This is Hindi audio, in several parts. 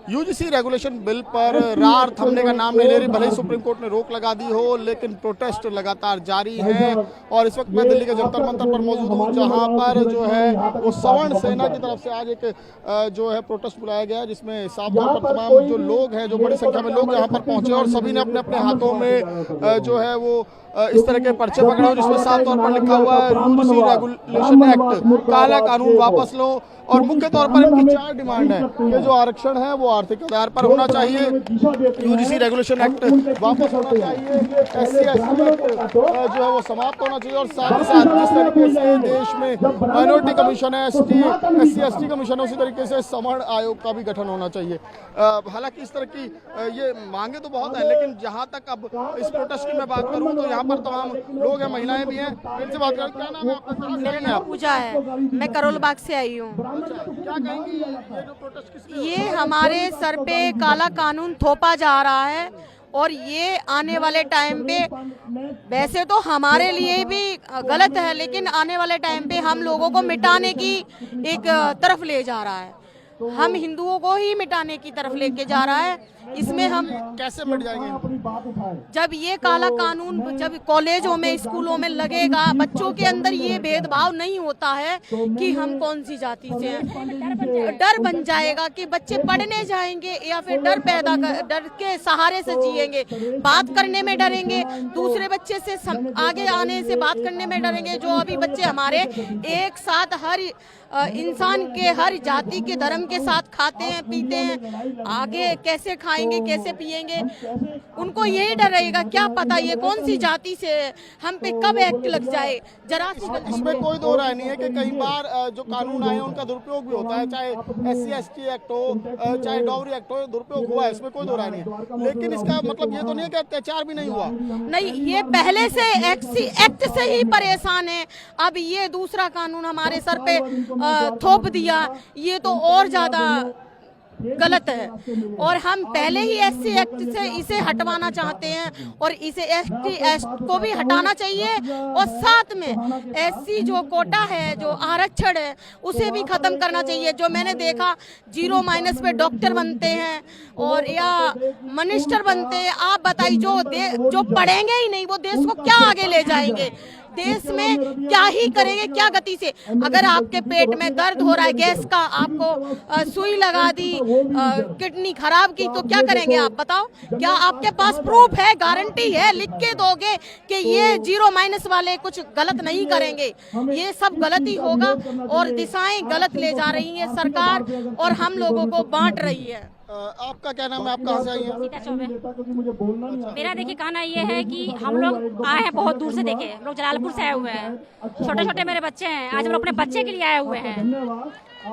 यूजीसी रेगुलेशन बिल पर रार थमने का नाम नहीं ले रही। भले ही सुप्रीम कोर्ट ने रोक लगा दी हो, लेकिन प्रोटेस्ट लगातार जारी है। और इस वक्त मैं दिल्ली के जंतर मंतर पर मौजूद हूँ, जहाँ पर जो है वो सवर्ण सेना की तरफ से आज एक जो है प्रोटेस्ट बुलाया गया, जिसमें साफ तौर पर तमाम जो लोग हैं, जो बड़ी संख्या में लोग यहाँ पर पहुंचे और सभी ने अपने अपने हाथों में जो है वो इस तरह के पर्चे पकड़े हुए, जिसमें साफ तौर पर लिखा हुआ है यूजीसी रेगुलेशन एक्ट, काला कानून वापस लो। और मुख्य तौर पर इनकी 4 डिमांड है कि जो आरक्षण है वो आर्थिक आधार पर होना चाहिए, यूजीसी रेगुलेशन एक्ट वापस होना चाहिए, SC ST एक्ट जो है वो समाप्त होना चाहिए, और साथ ही साथ जिस तरीके से देश में माइनॉरिटी कमीशन है, SC ST कमीशन है, उसी तरीके से सवर्ण आयोग का भी गठन होना चाहिए। हालांकि इस तरह की ये मांगे तो बहुत है, लेकिन जहां तक अब इस प्रोटेस्ट की मैं बात करूं तो यहाँ पर तमाम लोग हैं, महिलाएं भी हैं। इनसे बात करें, क्या नाम है आपका? मेरा नाम पूजा है, मैं करोल बाग से आई हूँ। क्या कहेंगी ये जो प्रोटेस्ट किस लिए? ये हमारे सर पे काला कानून थोपा जा रहा है और ये आने वाले टाइम पे वैसे तो हमारे लिए भी गलत है, लेकिन आने वाले टाइम पे हम लोगों को मिटाने की एक तरफ ले जा रहा है। हम हिंदुओं को ही मिटाने की तरफ लेके जा रहा है। इसमें हम कैसे मिट जाएंगे? जब ये काला कानून जब कॉलेजों में स्कूलों में लगेगा, बच्चों के अंदर ये भेदभाव नहीं होता है कि हम कौन सी जाति से हैं, डर बन जाएगा कि बच्चे पढ़ने जाएंगे या फिर डर के सहारे से जिएंगे, बात करने में डरेंगे, दूसरे बच्चे से आगे आने से बात करने में डरेंगे। जो अभी बच्चे हमारे एक साथ हर इंसान के हर जाति के धर्म के साथ खाते हैं पीते हैं, आगे कैसे खाएंगे कैसे पिएंगे, उनको यही डर रहेगा। क्या पता ये कौन सी जाति से हम पे कब एक्ट लग जाए। जरा इसमें कोई दो राय नहीं है कि कई बार जो कानून आए उनका दुरुपयोग भी होता है, चाहे SC ST एक्ट हो, चाहे डॉवरी एक्ट हो, दुरुपयोग हुआ है, इसमें कोई दो राय नहीं है। लेकिन इसका मतलब ये तो नहीं है कि अत्याचार भी नहीं हुआ। नहीं, ये पहले से एक्ट से ही परेशान है, अब ये दूसरा कानून हमारे सर पे थोप दिया, ये तो और ज्यादा गलत है। और हम पहले ही SC एक्ट से इसे हटवाना चाहते हैं और इसे ST एक्ट को भी हटाना चाहिए, और साथ में SC जो कोटा है, जो आरक्षण है, उसे भी खत्म करना चाहिए। जो मैंने देखा 0- पे डॉक्टर बनते हैं और या मिनिस्टर बनते हैं। आप बताइए, जो पढ़ेंगे ही नहीं वो देश को क्या आगे ले जाएंगे, देश में क्या ही करेंगे, क्या गति से। अगर आपके पेट में दर्द हो रहा है गैस का, आपको सुई लगा दी, किडनी खराब की, तो क्या करेंगे आप बताओ? क्या आपके पास प्रूफ है, गारंटी है, लिख के दोगे कि ये 0- वाले कुछ गलत नहीं करेंगे? ये सब गलत ही होगा और दिशाएं गलत ले जा रही है सरकार और हम लोगों को बांट रही है। आपका क्या नाम है? आप कहाँ से आई हैं? सीता चौबे। मेरा देखिए कहना ये है कि हम लोग आए हैं बहुत दूर से, देखे लोग जलालपुर से आए हुए हैं, छोटे छोटे मेरे बच्चे हैं, आज हम लोग अपने बच्चे के लिए आए हुए हैं।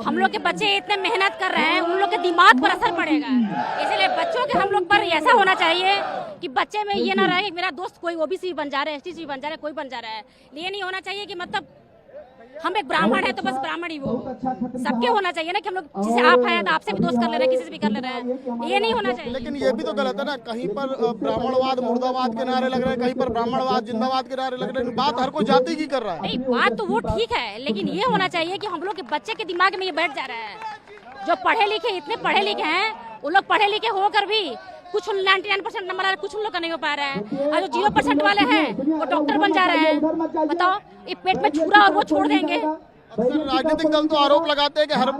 हम लोग के बच्चे इतने मेहनत कर रहे हैं, उन लोग के दिमाग पर असर पड़ेगा, इसलिए बच्चों के हम लोग पर ऐसा होना चाहिए कि बच्चे में ये ना रहे कि मेरा दोस्त कोई OBC बन जा रहा है, ST बन जा रहा है, कोई बन जा रहा है। ये नहीं होना चाहिए कि मतलब हम एक ब्राह्मण है तो बस ब्राह्मण ही वो, सबके होना चाहिए ना कि हम लोग जिसे आप हैं तो आपसे भी दोस्त कर ले रहे हैं, किसी से भी कर ले रहे हैं, ये नहीं होना चाहिए। लेकिन ये भी तो गलत है ना, कहीं पर ब्राह्मणवाद मुर्दाबाद के नारे लग रहे हैं, कहीं पर ब्राह्मणवाद जिंदाबाद के नारे लग रहे हैं। बात हर कोई जाति की कर रहा है। नहीं, बात तो वो ठीक है, लेकिन ये होना चाहिए कि हम लोग के बच्चे के दिमाग में ये बैठ जा रहा है। जो पढ़े लिखे, इतने पढ़े लिखे हैं, वो लोग पढ़े लिखे होकर भी कुछ 99% नंबर आ रहा है, कुछ उन लोग का नहीं हो पा रहा है। और जो 0% वाले हैं वो डॉक्टर बन जा रहे हैं। बताओ, ये पेट में छुरा और वो छोड़ देंगे। राजनीतिक दल तो आरोप लगाते हैं कि हर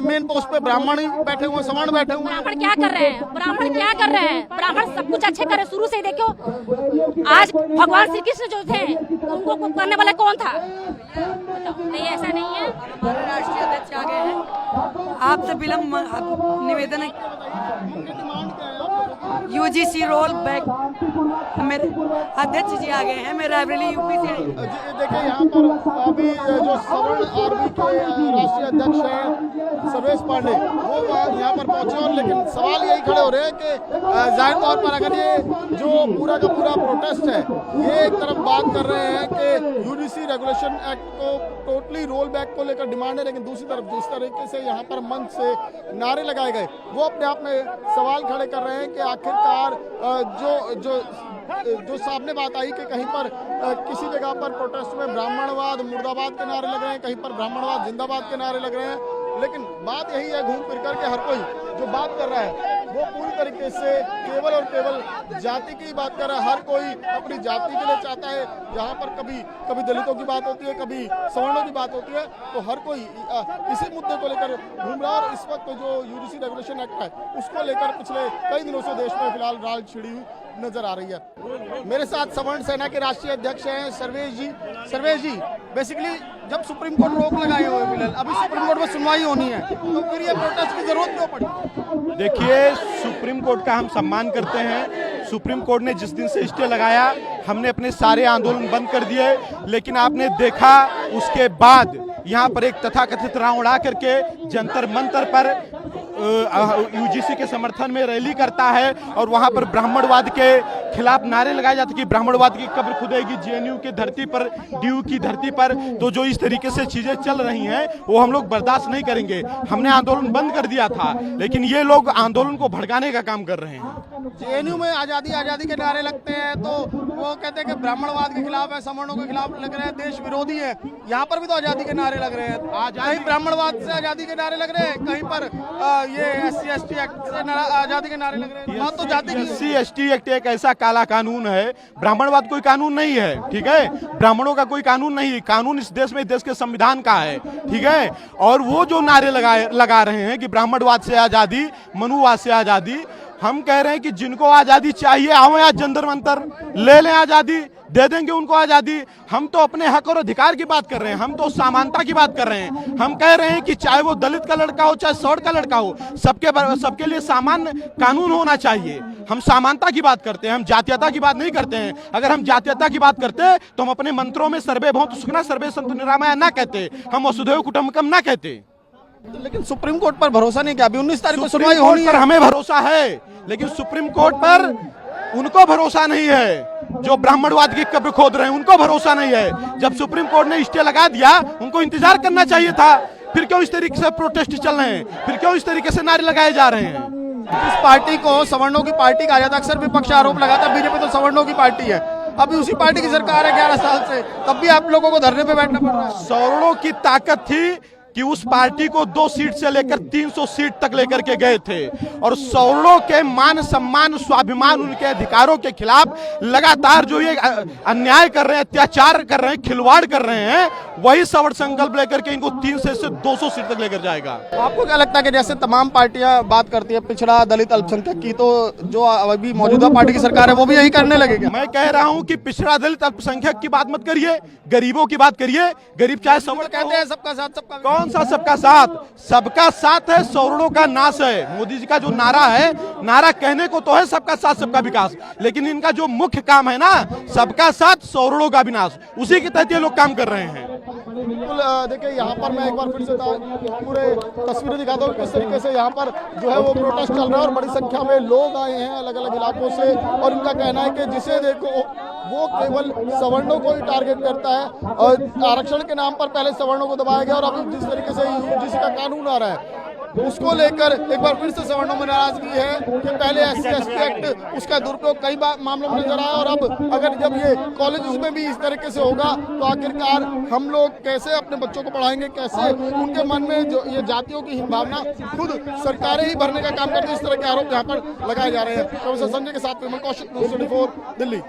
मेन पोस्ट पे ब्राह्मण ही बैठे हुए, सवर्ण बैठे हुए। ब्राह्मण क्या कर रहे हैं? ब्राह्मण क्या कर रहे हैं? ब्राह्मण सब कुछ अच्छे करे शुरू से ही। देखो आज भगवान श्री कृष्ण जो थे, उनको करने वाला कौन था? नहीं, ऐसा नहीं है। हमारे राष्ट्रीय अध्यक्ष आ गए हैं, आपसे विलम्ब निवेदन है, UGC रोल बैक। मेरे अध्यक्ष जी आ गए हैं, मैं रायबरेली UP से आई। देखिए यहाँ पर अभी जो सवर्ण आर्मी के राष्ट्रीय अध्यक्ष हैं सर्वेश पांडे, वो यहाँ पर पहुंचे, और लेकिन सवाल यही खड़े हो रहे हैं कि जाहिर तौर पर अगर ये जो पूरा का पूरा प्रोटेस्ट है, ये एक तरफ बात कर रहे हैं कि यूजीसी रेगुलेशन एक्ट को टोटली रोल बैक को लेकर डिमांड है, लेकिन दूसरी तरफ जिस तरीके से यहाँ पर मंच से नारे लगाए गए, वो अपने आप में सवाल खड़े कर रहे हैं कि आखिरकार जो सामने बात आई कि कहीं पर किसी जगह पर प्रोटेस्ट में ब्राह्मणवाद मुर्दाबाद के नारे लग रहे हैं, कहीं पर ब्राह्मणवाद जिंदाबाद के नारे लग रहे हैं। लेकिन बात यही है घूम फिर करके हर कोई जो बात कर रहा है वो पूरी तरीके से केवल और केवल जाति की बात कर रहा है। हर कोई अपनी जाति के लिए चाहता है। जहाँ पर कभी दलितों की बात होती है, कभी सवर्णों की बात होती है, तो हर कोई इसी मुद्दे को लेकर घूम रहा है। और इस वक्त जो यूजीसी रेगुलेशन एक्ट है उसको लेकर पिछले कई दिनों से देश में फिलहाल राल छिड़ी हुई नजर आ रही है। मेरे साथ सवर्ण सेना के राष्ट्रीय अध्यक्ष हैं सर्वेश जी। सर्वेश जी, बेसिकली जब सुप्रीम कोर्ट रोक लगाए हुए फिलहाल अभी सुप्रीम कोर्ट में सुनवाई होनी है, तो फिर ये प्रोटेस्ट की जरूरत क्यों पड़ी? देखिए, सुप्रीम कोर्ट का हम सम्मान करते हैं। सुप्रीम कोर्ट ने जिस दिन से स्टे लगाया हमने अपने सारे आंदोलन बंद कर दिए, लेकिन आपने देखा उसके बाद यहाँ पर एक तथाकथित रावण उड़ा करके जंतर मंतर पर यूजीसी के समर्थन में रैली करता है और वहां पर ब्राह्मणवाद के खिलाफ नारे लगाए जाते कि ब्राह्मणवाद की कब्र खुदेगी जेएनयू की धरती पर, डीयू की धरती पर। तो जो इस तरीके से चीजें चल रही हैं वो हम लोग बर्दाश्त नहीं करेंगे। हमने आंदोलन बंद कर दिया था, लेकिन ये लोग आंदोलन को भड़काने का काम कर रहे हैं। जेएनयू में आजादी आजादी के नारे लगते हैं तो वो कहते हैं कि ब्राह्मणवाद के खिलाफ है, सवर्णों के खिलाफ लग रहे हैं, देश विरोधी है। यहाँ पर भी तो आजादी के नारे लग रहे हैं, कहीं ब्राह्मणवाद से आजादी के नारे लग रहे हैं, कहीं पर ये SC ST एक्ट से आजादी के नारे लग रहे हैं। तो जाति SC ST एक्ट एक ऐसा काला कानून है, ब्राह्मणवाद कोई कानून नहीं है, ठीक है। ब्राह्मणों का कोई कानून नहीं है, कानून इस देश में देश के संविधान का है, ठीक है। और वो जो नारे लगा रहे हैं कि ब्राह्मणवाद से आजादी, मनुवाद से आजादी, हम कह रहे हैं कि जिनको आजादी चाहिए आओ आज जंतर मंतर ले लें, आजादी दे देंगे उनको आजादी। हम तो अपने हक और अधिकार की बात कर रहे हैं, हम तो समानता की बात कर रहे हैं। हम कह रहे हैं कि चाहे वो दलित का लड़का हो चाहे सवर्ण का लड़का हो, सबके लिए समान कानून होना चाहिए। हम समानता की बात करते हैं, हम जातीयता की बात नहीं करते हैं। अगर हम जातीयता की बात करते तो हम अपने मंत्रों में सर्वे भवन्तु सुखिनः सर्वे सन्तु निरामया ना कहते, हम वसुधैव कुटुम्बकम ना कहते। लेकिन सुप्रीम कोर्ट पर भरोसा नहीं, क्या अभी 19 तारीख को सुनवाई होनी है? हमें भरोसा है, लेकिन सुप्रीम कोर्ट पर उनको भरोसा नहीं है जो ब्राह्मणवाद की कब्र खोद रहे हैं, उनको भरोसा नहीं है। जब सुप्रीम कोर्ट ने स्टे लगा दिया उनको इंतजार करना चाहिए था। फिर क्यों इस तरीके से प्रोटेस्ट चल रहे हैं, फिर क्यों इस तरीके से नारे लगाए जा रहे हैं? इस पार्टी को सवर्णों की पार्टी कहा जाता है, अक्सर विपक्ष आरोप लगाता है बीजेपी तो सवर्णों की पार्टी है। अभी उसी पार्टी की सरकार है 11 साल से, तब भी आप लोगों को धरने पे बैठना पड़ रहा है। सवर्णों की ताकत थी कि उस पार्टी को 2 सीट से लेकर 300 सीट तक लेकर के गए थे, और सवर्णों के मान सम्मान स्वाभिमान उनके अधिकारों के खिलाफ लगातार जो ये अन्याय कर रहे हैं, अत्याचार कर रहे हैं, खिलवाड़ कर रहे हैं, वही सवर्ण संकल्प लेकर के इनको 300 से 200 सीट तक लेकर जाएगा। आपको क्या लगता है कि जैसे तमाम पार्टियां बात करती है पिछड़ा दलित अल्पसंख्यक की, तो जो अभी मौजूदा पार्टी की सरकार है वो भी यही करने लगेगी? मैं कह रहा हूं कि पिछड़ा दलित अल्पसंख्यक की बात मत करिए, गरीबों की बात करिए। गरीब चाहे सवर्ण कहते हैं सबका साथ सबका कौन सा सबका साथ? सबका साथ है सवर्णों का नाश है। मोदी जी का जो नारा है, नारा कहने को तो है सबका साथ सबका विकास, लेकिन इनका जो मुख्य काम है ना, सबका साथ सवर्णों का विनाश, उसी के तहत ये लोग काम कर रहे हैं। बिल्कुल, देखिए यहाँ पर मैं एक बार फिर से पूरे तस्वीरें दिखाता हूँ किस तरीके से यहाँ पर जो है वो प्रोटेस्ट चल रहा है और बड़ी संख्या में लोग आए हैं अलग अलग इलाकों से। और इनका कहना है कि जिसे देखो वो केवल सवर्णों को ही टारगेट करता है, और आरक्षण के नाम पर पहले सवर्णों को दबाया गया और अभी जिस तरीके से यूजीसी का कानून आ रहा है उसको लेकर एक बार फिर से सवर्णों में नाराजगी है कि पहले SC ST एक्ट उसका दुरुपयोग कई मामलों में नजर आया, और अब अगर जब ये कॉलेजेस में भी इस तरीके से होगा तो आखिरकार हम लोग कैसे अपने बच्चों को पढ़ाएंगे, कैसे उनके मन में जो ये जातियों की हीन भावना खुद सरकारें ही भरने का काम करती है। इस तरह के आरोप यहाँ पर लगाए जा रहे हैं। प्रोफेसर संजय के साथ में मैं कौशिक, न्यूज़ 24 दिल्ली।